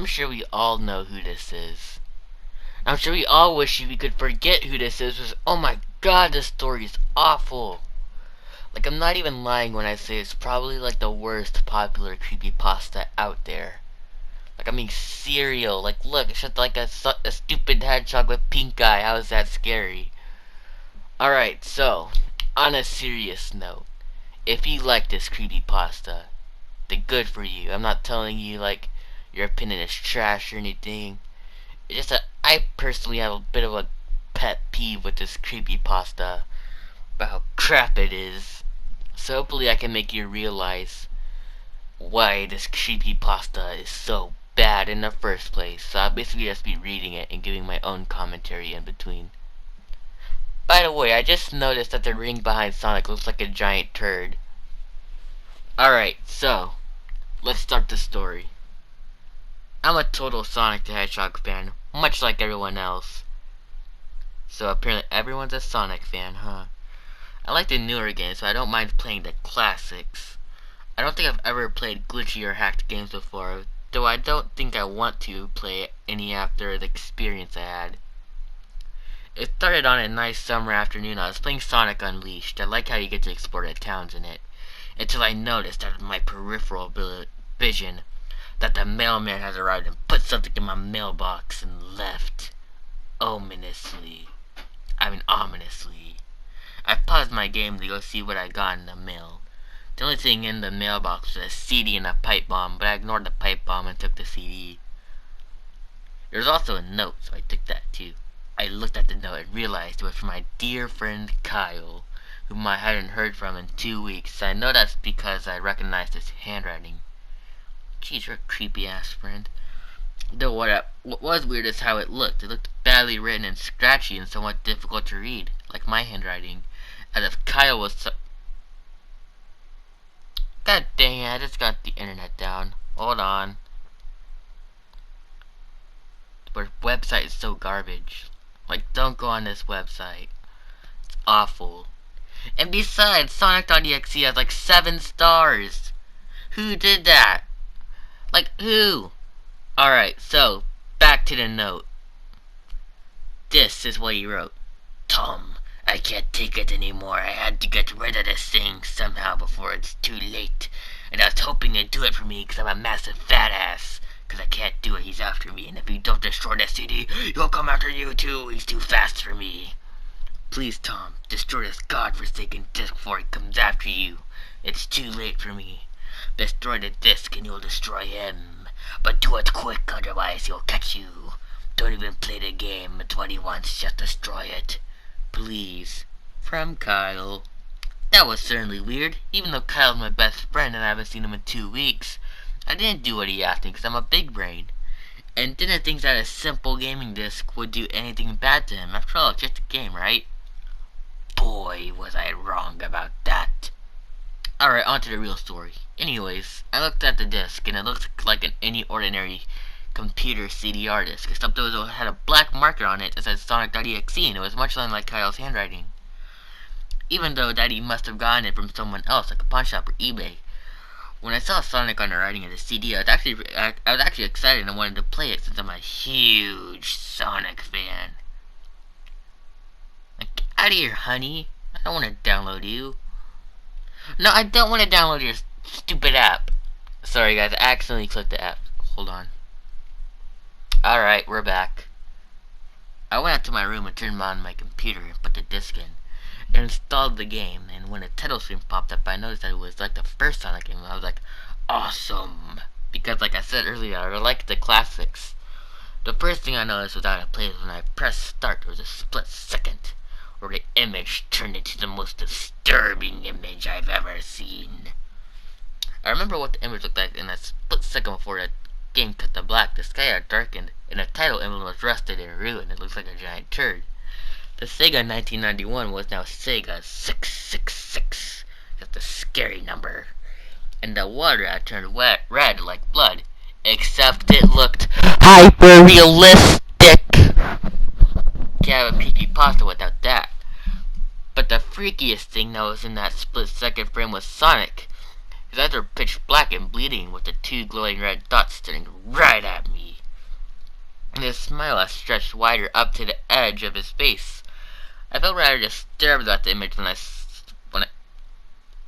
I'm sure we all know who this is. I'm sure we all wish we could forget who this is. Because, oh my god, this story is awful. Like, I'm not even lying when I say it's probably like the worst popular creepypasta out there. Like, I mean, cereal. Like, look, it's just like a stupid hedgehog with pink eye. How is that scary? Alright, so, on a serious note, if you like this creepypasta, then good for you. I'm not telling you, like, your opinion is trash or anything. It's just that I personally have a bit of a pet peeve with this creepypasta about how crap it is. So hopefully I can make you realize why this creepypasta is so bad in the first place. So I'll basically just be reading it and giving my own commentary in between. By the way, I just noticed that the ring behind Sonic looks like a giant turd. Alright, so, let's start the story. I'm a total Sonic the Hedgehog fan, much like everyone else. So apparently everyone's a Sonic fan, huh? I like the newer games, so I don't mind playing the classics. I don't think I've ever played glitchy or hacked games before, though I don't think I want to play any after the experience I had. It started on a nice summer afternoon. I was playing Sonic Unleashed. I like how you get to explore the towns in it. Until I noticed out of my peripheral vision that the mailman has arrived and put something in my mailbox and left. Ominously. I paused my game to go see what I got in the mail. The only thing in the mailbox was a CD and a pipe bomb, but I ignored the pipe bomb and took the CD. There was also a note, so I took that too. I looked at the note and realized it was from my dear friend Kyle, whom I hadn't heard from in 2 weeks. I know that's because I recognized his handwriting. Jeez, you're a creepy-ass friend. Though what was weird is how it looked. It looked badly written and scratchy and somewhat difficult to read, like my handwriting, as if Kyle was God dang it, I just got the internet down. Hold on. Our website is so garbage. Like, don't go on this website. It's awful. And besides, Sonic.exe has like 7 stars. Who did that? Like, who? Alright, so, back to the note. This is what he wrote. Tom, I can't take it anymore. I had to get rid of this thing somehow before it's too late. And I was hoping he'd do it for me because I'm a massive fat ass. Because I can't do it, he's after me. And if you don't destroy the CD, he'll come after you too. He's too fast for me. Please, Tom, destroy this godforsaken disc before he comes after you. It's too late for me. Destroy the disc and you'll destroy him. But do it quick, otherwise he'll catch you. Don't even play the game. It's what he wants, just destroy it. Please. From Kyle. That was certainly weird. Even though Kyle's my best friend and I haven't seen him in 2 weeks, I didn't do what he asked me because I'm a big brain. And didn't think that a simple gaming disc would do anything bad to him. After all, it's just a game, right? Boy, was I wrong about that. Alright, on to the real story. Anyways, I looked at the disc and it looked like any ordinary computer CDR disc, except it had a black marker on it that said Sonic.exe, and it was much like Kyle's handwriting. Even though Daddy must have gotten it from someone else, like a pawn shop or eBay. When I saw Sonic on the writing of the CD, I was actually excited and wanted to play it since I'm a huge Sonic fan. Like, get out of here, honey. I don't want to download you. No, I don't want to download your stupid app. Sorry guys, I accidentally clicked the app. Hold on. Alright, we're back. I went out to my room and turned on my computer and put the disc in. And installed the game, and when a title screen popped up, I noticed that it was like the first Sonic game. I was like, awesome! Because like I said earlier, I like the classics. The first thing I noticed was out of place when I pressed start. There was a split second where the image turned into the most disturbing image I've ever seen. I remember what the image looked like in a split second before the game cut to black. The sky had darkened, and the title emblem was rusted and ruined. It looks like a giant turd. The Sega 1991 was now Sega 666. That's a scary number. And the water had turned red like blood. Except it looked hyper-realistic. Can't have a creepypasta without that. But the freakiest thing that was in that split-second frame was Sonic. His eyes were pitch black and bleeding with the 2 glowing red dots staring right at me. and his smile stretched wider up to the edge of his face. I felt rather disturbed about the image when it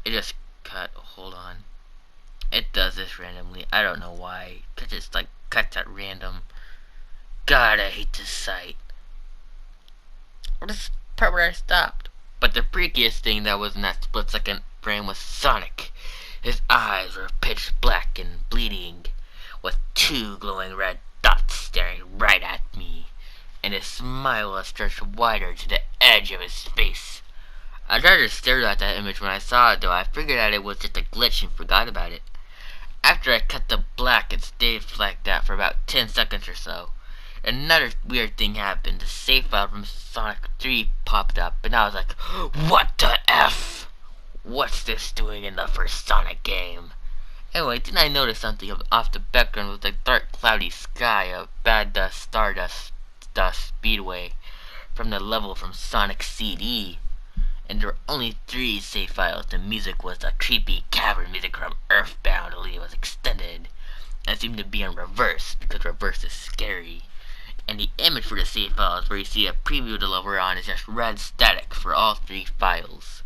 just cut. Hold on. It does this randomly. I don't know why. It just like cuts at random. God, I hate this sight. Or this part where I stopped. But the freakiest thing that was in that split-second frame was Sonic. His eyes were pitch black and bleeding, with two glowing red dots staring right at me, and his smile was stretched wider to the edge of his face. I tried to stare at that image when I saw it, though I figured that it was just a glitch and forgot about it. After I cut the black, it stayed like that for about 10 seconds or so. Another weird thing happened. The save file from Sonic 3 popped up, and I was like, what the F? What's this doing in the first Sonic game? Anyway, then I noticed something off the background with a dark cloudy sky, a bad dust, stardust, speedway from the level from Sonic CD. And there were only 3 save files. The music was the creepy cavern music from Earthbound, only it was extended. And it seemed to be in reverse, because reverse is scary. And the image for the save files where you see a preview of the level we're on is just red static for all 3 files.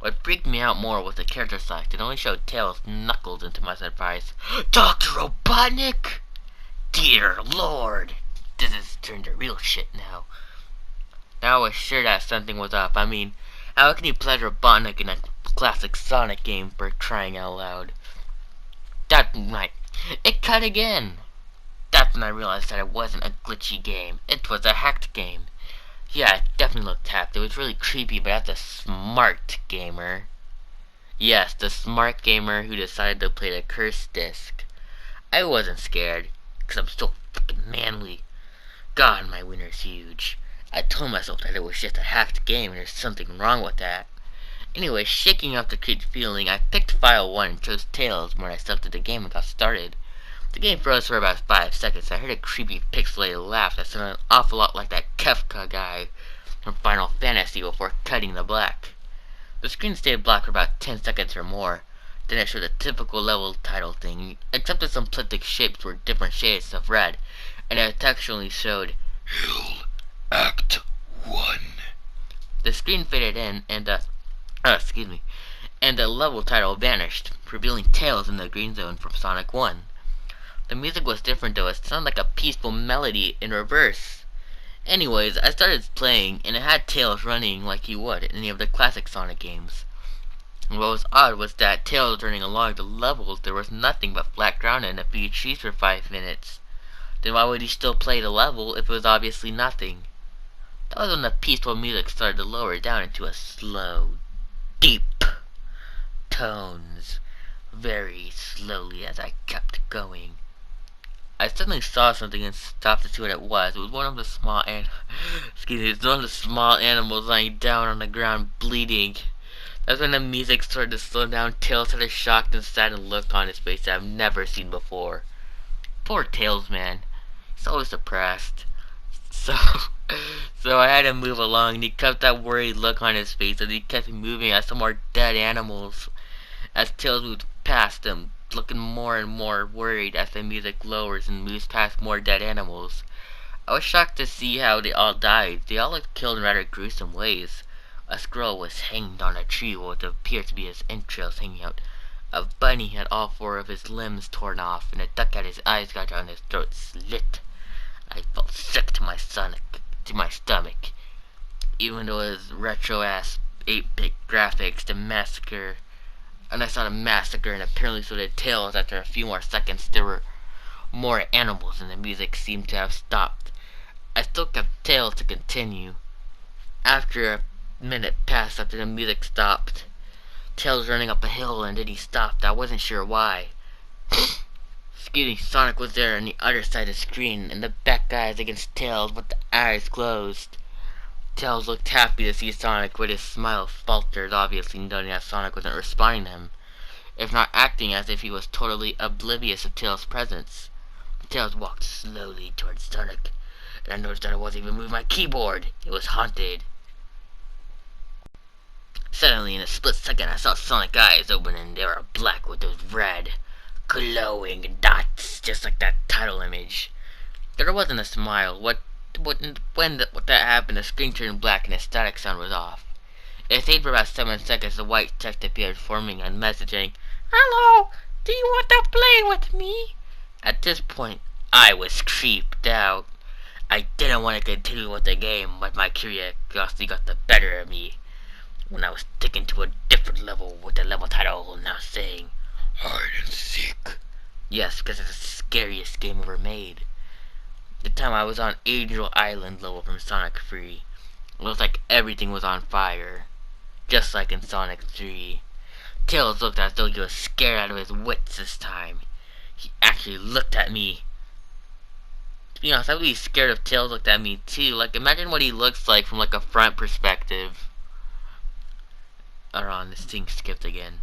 What freaked me out more was the character select. It only showed Tails' Knuckles, and to my surprise, Dr. Robotnik! Dear Lord! This has turned to real shit now. I was sure that something was up. I mean, how can you play Robotnik in a classic Sonic game for crying out loud? That night, it cut again! That's when I realized that it wasn't a glitchy game. It was a hacked game. Yeah, it definitely looked hacked. It was really creepy, but that's a smart gamer. Yes, the smart gamer who decided to play the cursed disc. I wasn't scared, because I'm so fucking manly. God, my wiener's huge. I told myself that it was just a hacked game and there's something wrong with that. Anyway, shaking off the creepy feeling, I picked file 1 and chose Tails when I selected the game and got started. The game froze for about 5 seconds. I heard a creepy pixelated laugh that sounded an awful lot like that Kefka guy from Final Fantasy before cutting the black. The screen stayed black for about 10 seconds or more. Then it showed the typical level title thing, except that some plastic shapes were different shades of red, and it textually showed Hill Act 1. The screen faded in, and the level title vanished, revealing Tails in the green zone from Sonic 1. The music was different though. It sounded like a peaceful melody in reverse. Anyways, I started playing, and it had Tails running like he would in any of the classic Sonic games. And what was odd was that Tails running along the levels, there was nothing but flat ground and a few trees for 5 minutes. Then why would he still play the level if it was obviously nothing? That was when the peaceful music started to lower down into a slow, deep tones, very slowly as I kept going. I suddenly saw something and stopped to see what it was. It was one of the small animals lying down on the ground bleeding. That's when the music started to slow down. Tails had a shocked and saddened look on his face that I've never seen before. Poor Tails, man. He's always depressed. So I had to move along, and he kept that worried look on his face as he kept moving at some more dead animals. As Tails moved past him, looking more and more worried as the music lowers and moves past more dead animals. I was shocked to see how they all died. They all looked killed in rather gruesome ways. A squirrel was hanged on a tree with what appeared to be his entrails hanging out. A bunny had all 4 of his limbs torn off, and a duck had his eyes gouged out and his throat slit. I felt sick to my stomach. Even though it was retro-ass 8-bit graphics, and I saw the massacre, and apparently so did Tails. After a few more seconds, there were more animals, and the music seemed to have stopped. I still kept Tails to continue. After a minute passed after the music stopped, Tails running up a hill, and then he stopped. I wasn't sure why. Sonic was there on the other side of the screen, and the back eyes against Tails with the eyes closed. Tails looked happy to see Sonic, but his smile faltered, obviously noting that Sonic wasn't responding to him, if not acting as if he was totally oblivious of Tails' presence. Tails walked slowly towards Sonic, and I noticed that I wasn't even moving my keyboard. It was haunted. Suddenly, in a split second, I saw Sonic's eyes open, and they were black with those red, glowing dots, just like that title image. There wasn't a smile. What that happened, the screen turned black and the static sound was off. It stayed for about 7 seconds. The white text appeared, forming a messaging. Hello, do you want to play with me? At this point, I was creeped out. I didn't want to continue with the game, but my curiosity got the better of me when I was taken to a different level with the level title now saying hide and seek. Yes, because it's the scariest game ever made. The time I was on Angel Island level from Sonic 3. It looked like everything was on fire. Just like in Sonic 3. Tails looked as though he was scared out of his wits this time. He actually looked at me. To be honest, I would be scared if Tails looked at me too. Like, imagine what he looks like from like a front perspective. Hold on, this thing skipped again.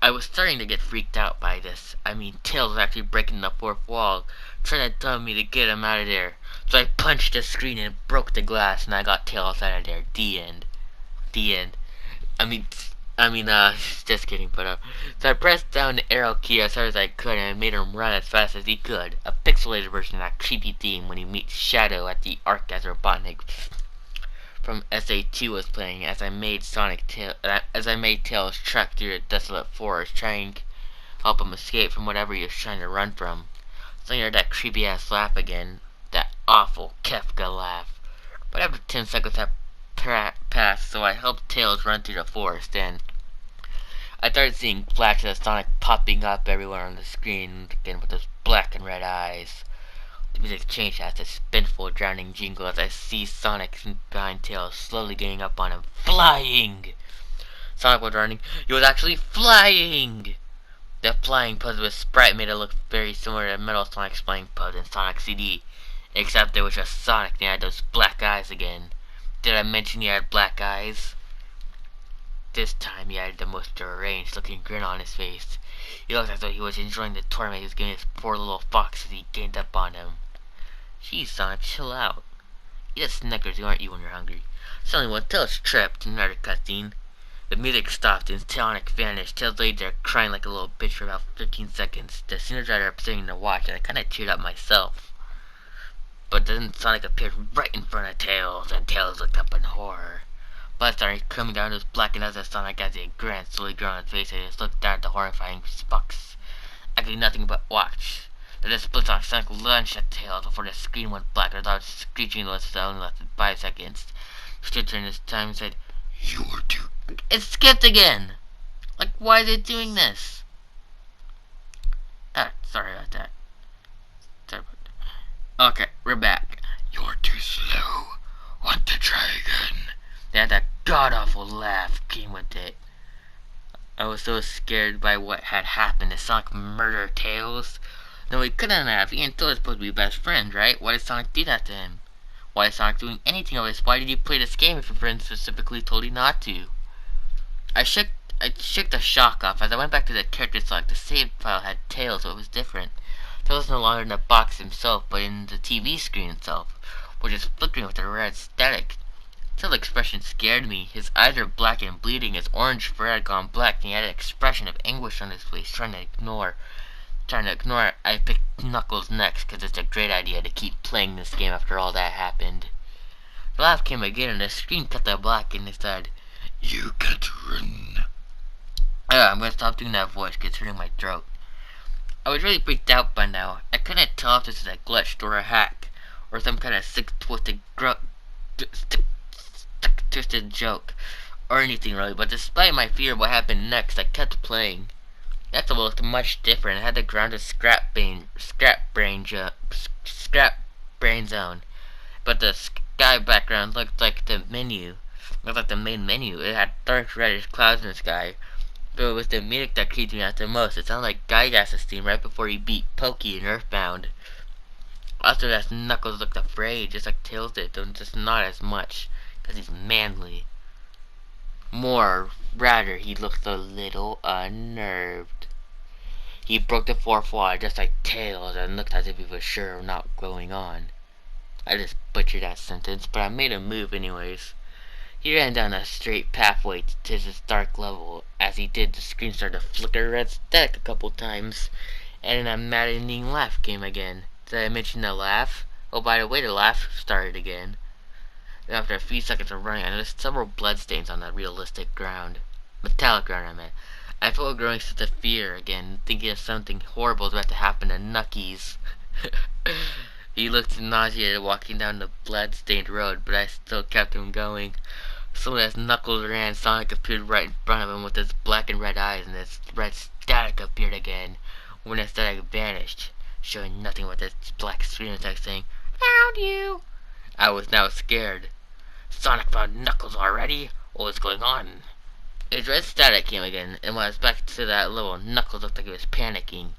I was starting to get freaked out by this. I mean, Tails was actually breaking the fourth wall, trying to tell me to get him out of there. So I punched the screen and broke the glass, and I got Tails out of there. The end. The end. I mean, just kidding, but, so I pressed down the arrow key as hard as I could, and I made him run as fast as he could. A pixelated version of that creepy theme when he meets Shadow at the Ark as Robotnik from SA2 was playing as I made Tails trek through the desolate forest, trying to help him escape from whatever he was trying to run from. So I heard that creepy ass laugh again, that awful Kefka laugh. But after 10 seconds had passed, so I helped Tails run through the forest, and I started seeing flashes of Sonic popping up everywhere on the screen again with those black and red eyes. The music changed as a spinful, drowning jingle as I see Sonic behind Tails slowly getting up on him, flying! Sonic was running. He was actually flying! The flying pose with Sprite made it look very similar to Metal Sonic's flying pose in Sonic CD, except it was just Sonic and he had those black eyes again. Did I mention he had black eyes? This time he had the most deranged looking grin on his face. He looked as though he was enjoying the torment he was giving his poor little fox as he gained up on him. Jeez, Sonic, chill out. Eat a Snickers, aren't you, when you're hungry? Suddenly, when Tails tripped, another cutscene. The music stopped and Sonic vanished. Tails lay there crying like a little bitch for about 15 seconds. The scene was rather upsetting to watch, and I kinda teared up myself. But then Sonic appeared right in front of Tails, and Tails looked up in horror. Blood started coming down his black and eyes at Sonic as he grinned slowly grew on his face and he just looked down at the horrifying fox. I could do nothing but watch. Then the split on Sonic lunged at Tails before the screen went black and started screeching unless it only lasted 5 seconds. He stood during this time and said, "You're too..." It skipped again! Like, why is it doing this? Sorry about that. Okay, we're back. "You're too slow. Want to try again?" Then that god-awful laugh came with it. I was so scared by what had happened. Did Sonic murder Tails? No, he couldn't have. He and Tails are supposed to be best friends, right? Why did Sonic do that to him? Why is Sonic doing anything of this? Why did you play this game if your friend specifically told you not to? I shook the shock off as I went back to the character select. The save file had Tails, so it was different. Tails was no longer in the box himself, but in the TV screen itself, which is flickering with a red static. Tails' expression scared me. His eyes were black and bleeding. His orange fur had gone black, and he had an expression of anguish on his face, trying to ignore it. I picked Knuckles next, because it's a great idea to keep playing this game after all that happened. The laugh came again, and the screen cut the black, and it said, "You can't run." I'm gonna stop doing that voice, because it's hurting my throat. I was really freaked out by now. I couldn't tell if this was a glitch or a hack, or some kind of sick, twisted joke, or anything really, but despite my fear of what happened next, I kept playing. That level looked much different. It had the grounded scrap brain zone, but the sky background looked like the main menu. It had dark reddish clouds in the sky, but it was the music that creeped me out the most. It sounded like Gygas's theme right before he beat Pokey in Earthbound. After that, Knuckles looked afraid, just like Tails did, though just not as much, because he's manly. Rather, he looked a little unnerved. He broke the fourth wall just like Tails and looked as if he was sure of not going on. I just butchered that sentence, but I made a move anyways. He ran down a straight pathway to this dark level. As he did, the screen started to flicker red static a couple times, and then a maddening laugh came again. Did I mention the laugh? Oh, by the way, the laugh started again. After a few seconds of running, I noticed several bloodstains on the realistic ground. Metallic ground, I meant. I felt a growing sense of fear again, thinking of something horrible was about to happen to Nuckies. He looked nauseated walking down the blood-stained road, but I still kept him going. Soon as Knuckles ran, Sonic appeared right in front of him with his black and red eyes, and his red static appeared again. When the static vanished, showing nothing but this black screen attack saying, "Found you!" I was now scared. Sonic found Knuckles already? What was going on? His red static came again, and when I was back to that level, Knuckles looked like he was panicking.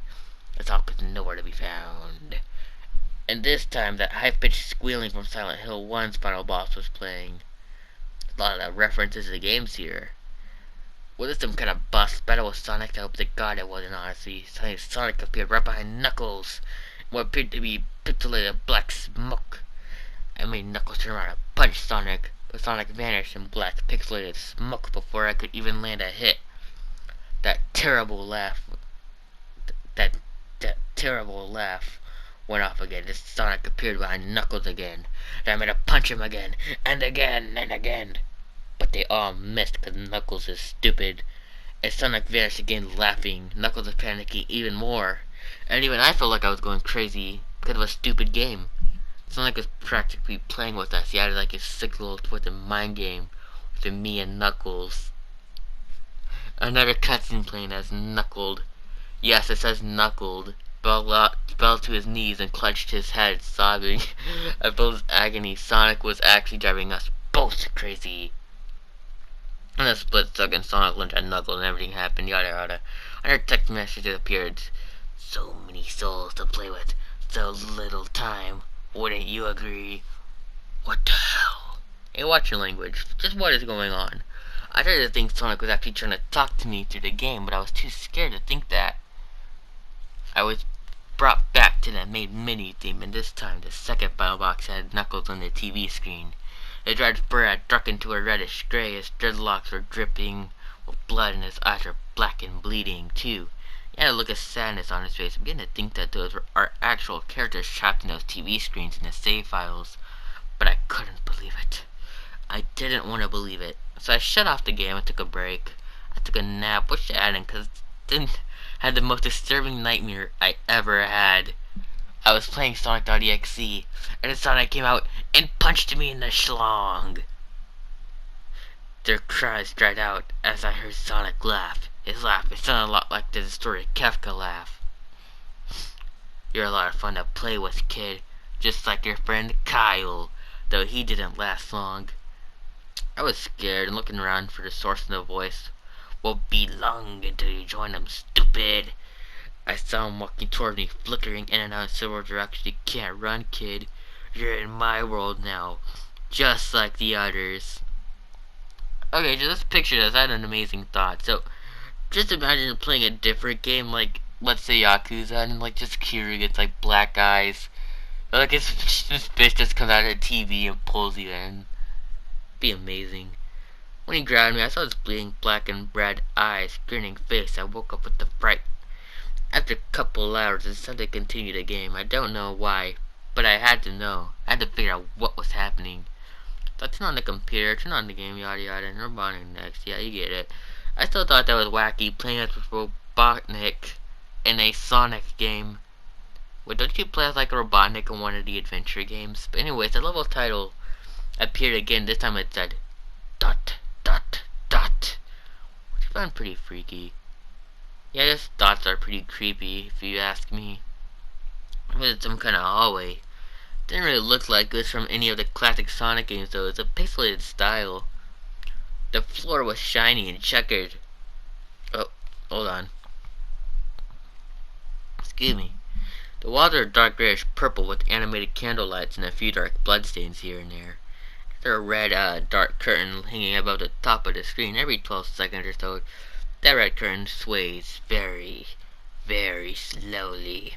Sonic was nowhere to be found. And this time, that high-pitched squealing from Silent Hill 1's final boss was playing. A lot of references to the games here. Was this some kind of boss battle with Sonic? I hope to God it wasn't, honestly. Suddenly Sonic appeared right behind Knuckles, in what appeared to be pixelated black smoke. I made Knuckles turn around and punch Sonic, but Sonic vanished in black pixelated smoke before I could even land a hit. That terrible laugh, that terrible laugh went off again as Sonic appeared behind Knuckles again. And I made to punch him again, and again, and again. But they all missed because Knuckles is stupid. As Sonic vanished again laughing, Knuckles was panicking even more. And even I felt like I was going crazy because of a stupid game. Sonic was practically playing with us. He acted like a signal with a mind game between me and Knuckles. Another cutscene playing as Knuckled. Yes, it says Knuckled. Fell to his knees and clutched his head, sobbing. I felt his agony. Sonic was actually driving us both crazy. In a split second, Sonic lunged at Knuckles and everything happened, yada yada. Another text message appeared. So many souls to play with, so little time. Wouldn't you agree? What the hell? Hey, watch your language. Just what is going on? I tried to think Sonic was actually trying to talk to me through the game, but I was too scared to think that. I was brought back to the main mini theme, and this time the second final box had Knuckles on the TV screen. His red fur had struck into a reddish gray, his dreadlocks were dripping with blood, and his eyes were black and bleeding, too. He had a look of sadness on his face. I'm beginning to think that those were our actual characters trapped in those TV screens in the save files, but I couldn't believe it. I didn't want to believe it. So I shut off the game and took a break. I took a nap, which I hadn't, because it had the most disturbing nightmare I ever had. I was playing Sonic.exe, and then Sonic came out and punched me in the schlong. Their cries dried out as I heard Sonic laugh. His laugh, it sounded a lot like the distorted Kafka laugh. You're a lot of fun to play with, kid. Just like your friend Kyle, though he didn't last long. I was scared and looking around for the source of the voice. Won't be long until you join them, stupid. I saw him walking toward me, flickering in and out in several directions. You can't run, kid. You're in my world now, just like the others. Okay, just picture this. I had an amazing thought. So, just imagine playing a different game, like, let's say Yakuza, and like just Kiryu gets like black eyes. Like this fish just comes out of the TV and pulls you in. Be amazing. When he grabbed me, I saw his bleeding black and red eyes, grinning face. I woke up with the fright. After a couple hours, I decided to continue the game. I don't know why, but I had to know. I had to figure out what was happening. So I turned on the computer, turn on the game, yada yada, and Robotnik next. Yeah, you get it. I still thought that was wacky, playing as Robotnik in a Sonic game. Wait, don't you play as like a Robotnik in one of the adventure games? But anyways, the level title appeared again. This time it said dot dot dot, which I found pretty freaky. Yeah, those dots are pretty creepy if you ask me. It was some kind of hallway. Didn't really look like it was from any of the classic Sonic games though. It's a pixelated style. The floor was shiny and checkered. Oh, hold on. Excuse me. The walls are dark grayish purple with animated candle lights and a few dark bloodstains here and there. There's a red dark curtain hanging above the top of the screen. Every 12 seconds or so, that red curtain sways very, very slowly.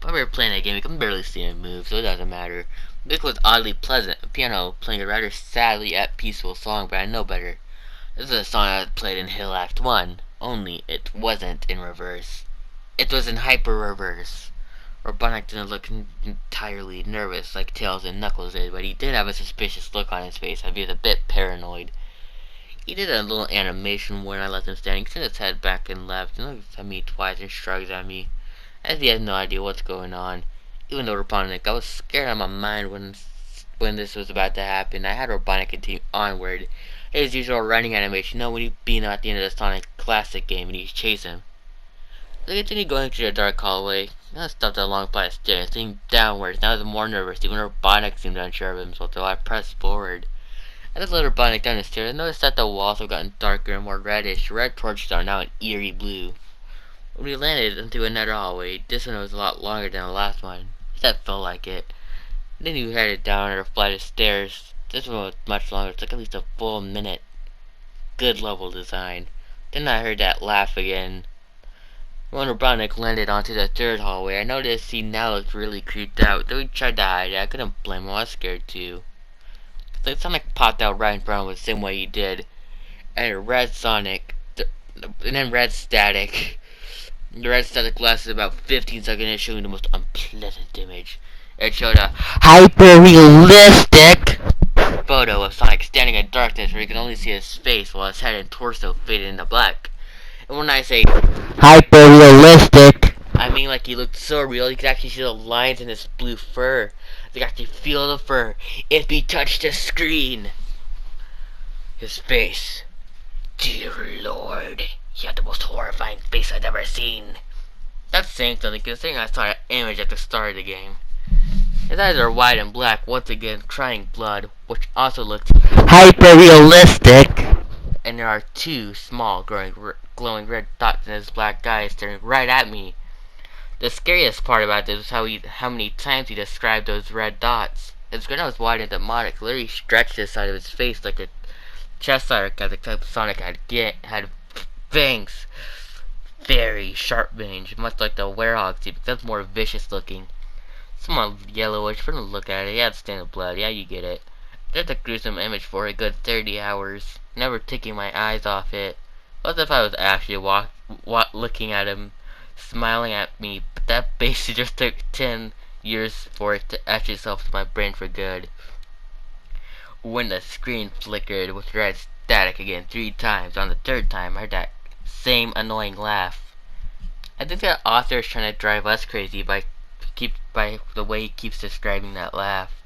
While we were playing that game, you can barely see it move, so it doesn't matter. This was oddly pleasant. A piano playing a rather sadly yet peaceful song, but I know better. This is a song I played in Hill Act 1, only it wasn't in reverse. It was in hyper reverse. Robotnik didn't look entirely nervous like Tails and Knuckles did, but he did have a suspicious look on his face, as he was a bit paranoid. He did a little animation when I left him standing, turned his head back and left, and looked at me twice and shrugged at me, as he had no idea what's going on. Even though Robotnik, I was scared out of my mind when this was about to happen. I had Robotnik continue onward, his usual running animation, when he'd been at the end of the Sonic Classic game and he'd chase him. I continued going through the dark hallway. I stopped along by the stairs, looking downwards, and I was more nervous, even Robotnik seemed unsure of himself, so I pressed forward. I just led Robotnik down the stairs and noticed that the walls have gotten darker and more reddish. Red torches are now an eerie blue. When we landed into another hallway, this one was a lot longer than the last one. That felt like it. Then we headed down a flight of stairs. This one was much longer. It took at least a full minute. Good level design. Then I heard that laugh again. When Robotnik landed onto the third hallway, I noticed he now looked really creeped out. Though he tried to hide it, I couldn't blame him. I was scared too. So Sonic popped out right in front of him the same way he did. And red Sonic, and then red static. The red static lasted about 15 seconds and showing the most unpleasant image. It showed a hyper-realistic photo of Sonic standing in darkness where you can only see his face while his head and torso faded into black. And when I say hyper-realistic, I mean like he looked so real you could actually see the lines in his blue fur. You could actually feel the fur if he touched the screen. His face. Dear Lord, he had the most horrifying face I'd ever seen. That's saying something considering I saw that image at the start of the game. His eyes are white and black, once again crying blood, which also looks hyper-realistic. And there are two small, glowing red dots in his black eyes staring right at me. The scariest part about this was how many times he described those red dots. His grin was wide and demonic, literally stretched the side of his face like a Cheshire cat, the type Sonic had fangs. Very sharp range, much like the werewolf teeth, except more vicious looking. Somewhat yellowish, but don't look at it, yeah, it's stained with blood, yeah, you get it. There's a gruesome image for a good 30 hours, never taking my eyes off it. What if I was actually looking at him, smiling at me, but that basically just took 10 years for it to etch itself to my brain for good. When the screen flickered with red static again 3 times, on the 3rd time I heard that same annoying laugh. I think the author is trying to drive us crazy by the way he keeps describing that laugh.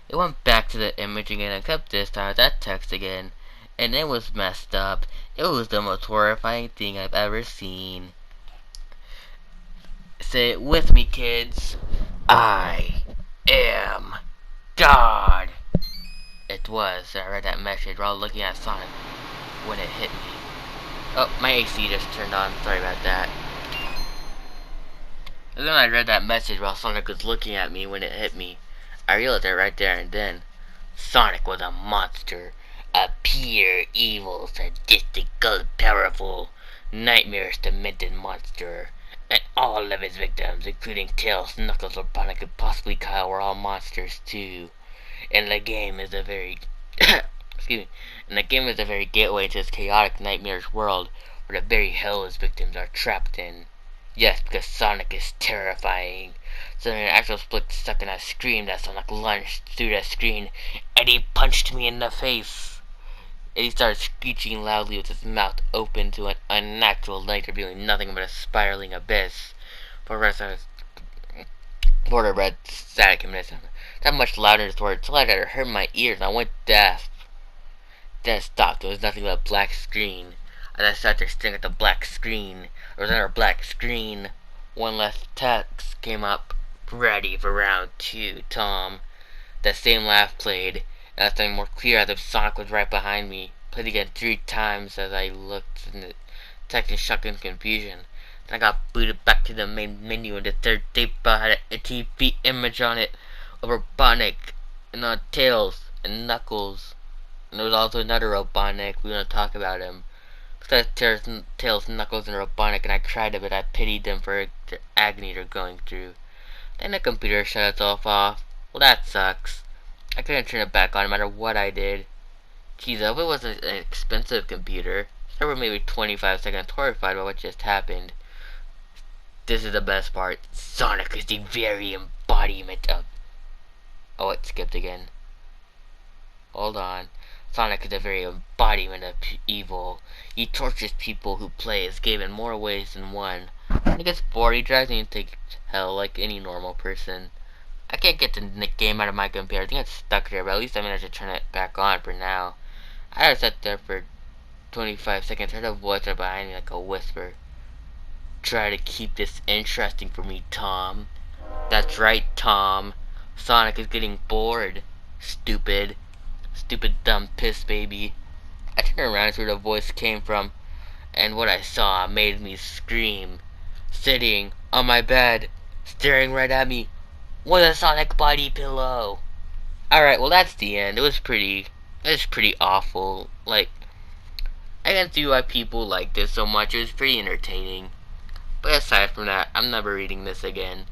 It went back to the image again, except this time with that text again, and it was messed up. It was the most horrifying thing I've ever seen. Say it with me, kids. I am God. It was. I read that message while looking at Sonic when it hit me. Oh, my AC just turned on. Sorry about that. And then I read that message while Sonic was looking at me when it hit me. I realized it right there and then. Sonic was a monster. A pure, evil, sadistic, powerful, nightmarish, demented monster. And all of his victims, including Tails, Knuckles, Robotnik, and possibly Kyle, were all monsters too. And the game is a very And the game is a very gateway into this chaotic, nightmarish world where the very hell his victims are trapped in. Yes, because Sonic is terrifying. So in an actual split second I screamed as Sonic lunged through the screen and he punched me in the face. And he started screeching loudly with his mouth open to an unnatural length, revealing nothing but a spiraling abyss. For the red static emission. That much louder his words, so loud that it hurt my ears and I went deaf. Then it stopped. There was nothing but a black screen. As I sat there staring at the black screen, there was another black screen. One less text came up. Ready for round 2, Tom. That same laugh played, and that time more clear as if Sonic was right behind me. Played again 3 times as I looked in the text in shock and confusion. Then I got booted back to the main menu, and the third tape had a TV image on it of Robotnik and Tails and Knuckles. And there was also another Robotnik. We want to talk about him. Besides Tails, Knuckles, and Robotnik, and I cried a bit. I pitied them for the agony they're going through. Then the computer shut itself off. Well, that sucks. I couldn't turn it back on no matter what I did. Geez, I hope it wasn't an expensive computer. I were maybe 25 seconds horrified by what just happened. this is the best part. Sonic is the very embodiment of... Oh, it skipped again. Hold on. Sonic is the very embodiment of evil. He tortures people who play his game in more ways than one. When he gets bored, he drives me to hell like any normal person. I can't get the game out of my computer. I think it's stuck there, but at least I managed to turn it back on for now. I had to sit there for 25 seconds, heard a voice right behind me like a whisper. Try to keep this interesting for me, Tom. That's right, Tom. Sonic is getting bored. Stupid. Stupid dumb piss baby. I turned around to where the voice came from, and what I saw made me scream. Sitting on my bed, staring right at me, with a Sonic body pillow. Alright, well that's the end. It was pretty awful. Like, I can see why people like this so much. It was pretty entertaining. But aside from that, I'm never reading this again.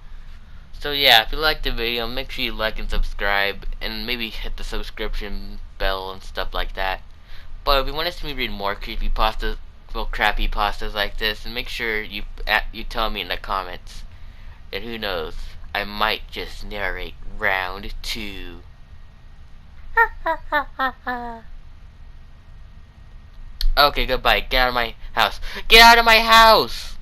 So yeah, if you liked the video, make sure you like and subscribe, and maybe hit the subscription bell and stuff like that. But if you want to see me read more creepypastas, well, crappy pastas like this, and make sure you tell me in the comments. And who knows, I might just narrate round 2. Okay, goodbye. Get out of my house. Get out of my house!